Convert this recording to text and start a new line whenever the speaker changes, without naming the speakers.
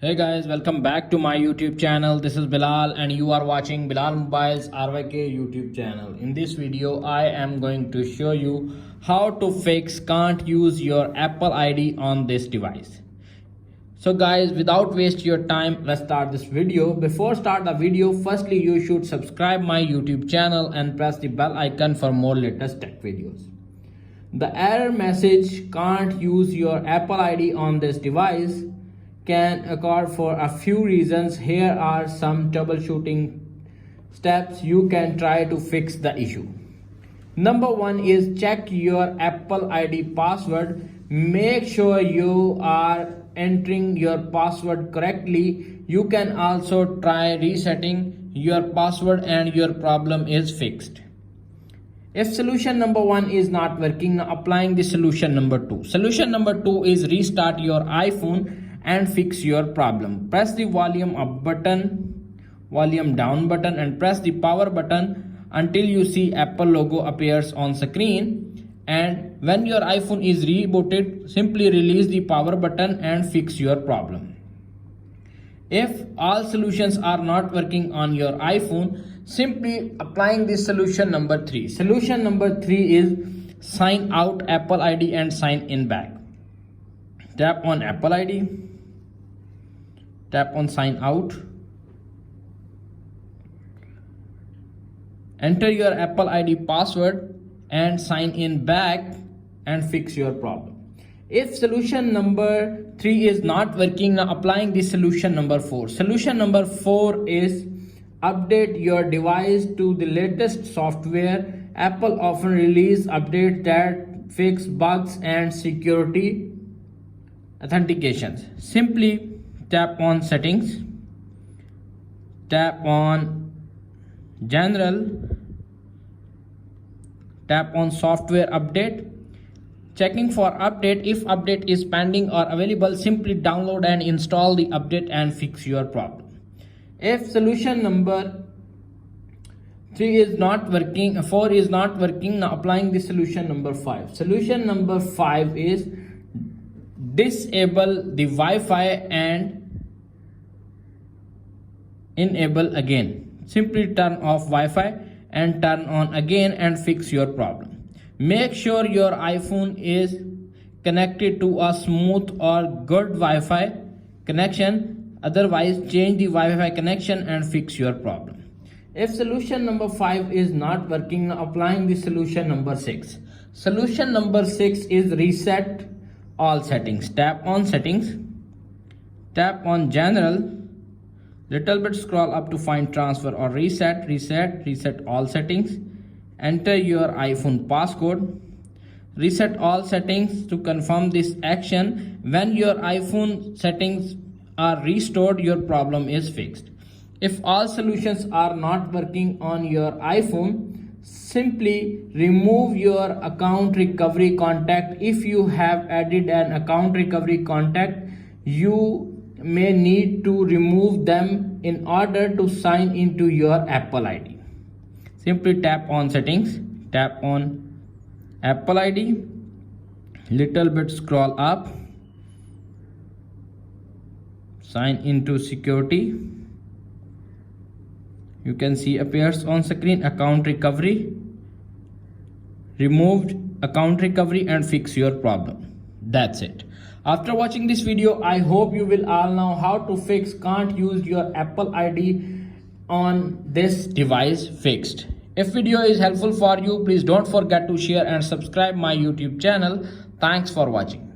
Hey guys, welcome back to my YouTube channel. This is Bilal and you are watching Bilal Mobiles RYK YouTube channel. In this video, I am going to show you how to fix can't use your Apple ID on this device. So guys, without waste your time, let's start this video. Before start the video, firstly you should subscribe my YouTube channel and press the bell icon for more latest tech videos. The error message can't use your Apple ID on this device can occur for a few reasons. Here are some troubleshooting steps you can try to fix the issue. Number one is check your Apple ID password. Make sure you are entering your password correctly. You can also try resetting your password and your problem is fixed. If solution number one is not working, now applying the solution number two. Solution number two is restart your iPhone and fix your problem. Press the volume up button, volume down button and press the power button until you see Apple logo appears on screen. And when your iPhone is rebooted, simply release the power button and fix your problem. If all solutions are not working on your iPhone, simply applying this solution number three. Solution number three is sign out Apple ID and sign in back. Tap on Apple ID, tap on sign out, enter your Apple ID password and sign in back and fix your problem. If solution number 3 is not working, now applying the solution number 4. Solution number 4 is update your device to the latest software. Apple often release updates that fix bugs and security authentications. Simply tap on settings, tap on general, tap on software update. Checking for update. If update is pending or available, simply download and install the update and fix your problem. If solution number 3 is not working, 4 is not working, now applying the solution number 5. Solution number 5 is disable the Wi-Fi and enable again. Simply turn off Wi-Fi and turn on again and fix your problem. Make sure your iPhone is connected to a smooth or good Wi-Fi connection. Otherwise, change the Wi-Fi connection and fix your problem. If solution number 5 is not working, now applying the solution number 6. Solution number 6 is reset all settings. Tap on settings, tap on general, little bit scroll up to find transfer or reset all settings. Enter your iPhone passcode, reset all settings to confirm this action. When your iPhone settings are restored, your problem is fixed. If all solutions are not working on your iPhone, simply remove your account recovery contact. If you have added an account recovery contact, you may need to remove them in order to sign into your Apple ID. Simply tap on settings, tap on Apple ID, little bit scroll up, sign into security. You can see appears on screen account recovery, removed account recovery and fix your problem. That's it. After watching this video, I hope you will all know how to fix can't use your Apple ID on this device fixed. If video is helpful for you, please don't forget to share and subscribe my YouTube channel. Thanks for watching.